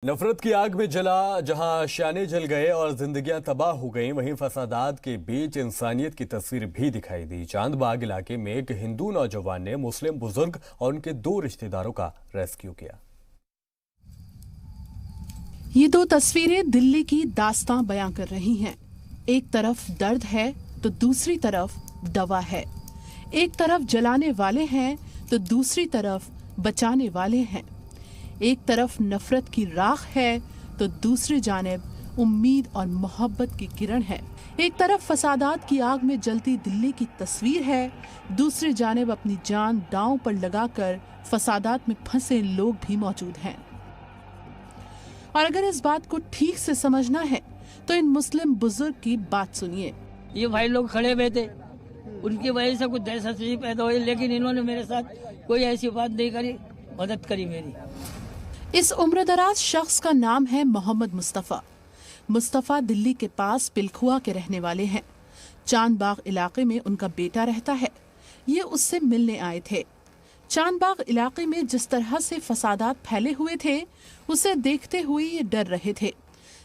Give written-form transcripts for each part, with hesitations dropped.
नफरत की आग में जला जहां आशियाने जल गए और जिंदगियां तबाह हो गईं, वहीं फसादात के बीच इंसानियत की तस्वीर भी दिखाई दी। चांदबाग इलाके में एक हिंदू नौजवान ने मुस्लिम बुजुर्ग और उनके 2 रिश्तेदारों का रेस्क्यू किया। ये 2 तस्वीरें दिल्ली की दास्तां बयां कर रही हैं। एक तरफ दर्द है तो दूसरी तरफ दवा है। एक तरफ जलाने वाले हैं तो दूसरी तरफ बचाने वाले हैं। एक तरफ नफरत की राख है तो दूसरी जानिब उम्मीद और मोहब्बत की किरण है। एक तरफ फसादात की आग में जलती दिल्ली की तस्वीर है, दूसरी जानिब अपनी जान दांव पर लगाकर फसादात में फंसे लोग भी मौजूद हैं। और अगर इस बात को ठीक से समझना है तो इन मुस्लिम बुजुर्ग की बात सुनिए। ये भाई लोग खड़े हुए थे, उनकी वजह से कुछ दहशत पैदा हुई, लेकिन इन्होंने मेरे साथ कोई ऐसी बात नहीं करी, मदद करी मेरी। इस उम्रदराज शख्स का नाम है मोहम्मद मुस्तफ़ा। मुस्तफ़ा दिल्ली के पास पिलखुआ के रहने वाले हैं। चांदबाग इलाके में उनका बेटा रहता है। ये उससे मिलने आए थे। चांदबाग इलाके में जिस तरह से फसादात फैले हुए थे, उसे देखते हुए ये डर रहे थे।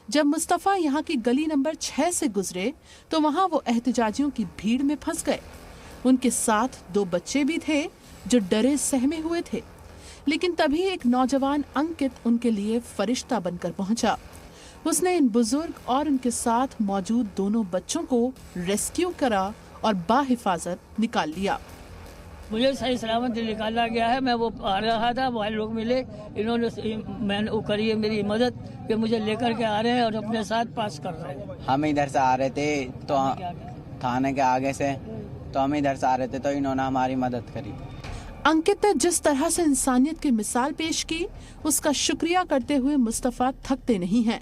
जब मुस्तफ़ा यहाँ की गली नंबर 6 से गुजरे तो वहाँ वो एहतजाजियों की भीड़ में फंस गए। उनके साथ 2 बच्चे भी थे जो डरे सहमे हुए थे। लेकिन तभी एक नौजवान अंकित उनके लिए फरिश्ता बनकर पहुंचा। उसने इन बुजुर्ग और उनके साथ मौजूद दोनों बच्चों को रेस्क्यू करा और बाहिफाजत निकाल लिया। मुझे सही सलामत निकाला गया है। मैं वो आ रहा था, भाई लोग मिले, इन्होंने मैंने वो करी है मेरी मदद कि मुझे लेकर के आ रहे हैं और अपने साथ पास कर रहे हैं। हम इधर से आ रहे थे तो थाने के आगे से, तो हम इधर से आ रहे थे तो इन्होंने हमारी मदद करी। अंकित ने जिस तरह से इंसानियत की मिसाल पेश की, उसका शुक्रिया करते हुए मुस्तफ़ा थकते नहीं हैं।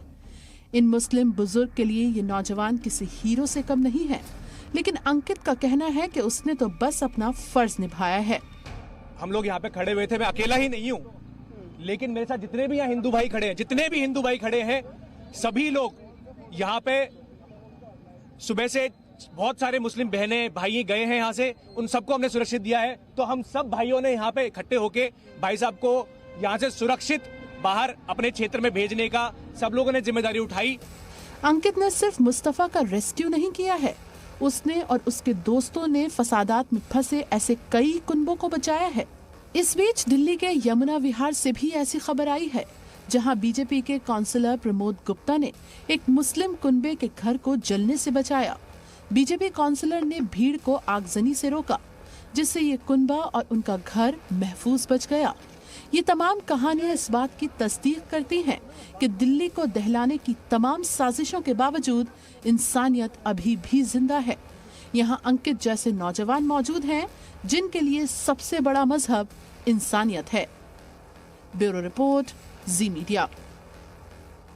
इन मुस्लिम बुजुर्ग के लिए ये नौजवान किसी हीरो से कम नहीं है, लेकिन अंकित का कहना है कि उसने तो बस अपना फर्ज निभाया है। हम लोग यहाँ पे खड़े हुए थे, मैं अकेला ही नहीं हूँ, लेकिन मेरे साथ जितने भी यहाँ हिंदू भाई खड़े हैं, जितने भी हिंदू भाई खड़े हैं, सभी लोग यहाँ पे सुबह से बहुत सारे मुस्लिम बहनें भाई गए हैं यहाँ से, उन सबको हमने सुरक्षित दिया है। तो हम सब भाइयों ने यहाँ पे इकट्ठे होके भाई साहब को यहाँ से सुरक्षित बाहर अपने क्षेत्र में भेजने का सब लोगों ने जिम्मेदारी उठाई। अंकित ने सिर्फ मुस्तफ़ा का रेस्क्यू नहीं किया है, उसने और उसके दोस्तों ने फसादात में फंसे ऐसे कई कुनबों को बचाया है। इस बीच दिल्ली के यमुना विहार से भी ऐसी खबर आई है, जहां बीजेपी के काउंसलर प्रमोद गुप्ता ने एक मुस्लिम कुनबे के घर को जलने से बचाया। बीजेपी काउंसलर ने भीड़ को आगजनी से रोका, जिससे ये कुनबा और उनका घर महफूज बच गया। ये तमाम कहानियां इस बात की तस्दीक करती हैं कि दिल्ली को दहलाने की तमाम साजिशों के बावजूद इंसानियत अभी भी जिंदा है। यहाँ अंकित जैसे नौजवान मौजूद हैं जिनके लिए सबसे बड़ा मजहब इंसानियत है। ब्यूरो रिपोर्ट, जी मीडिया।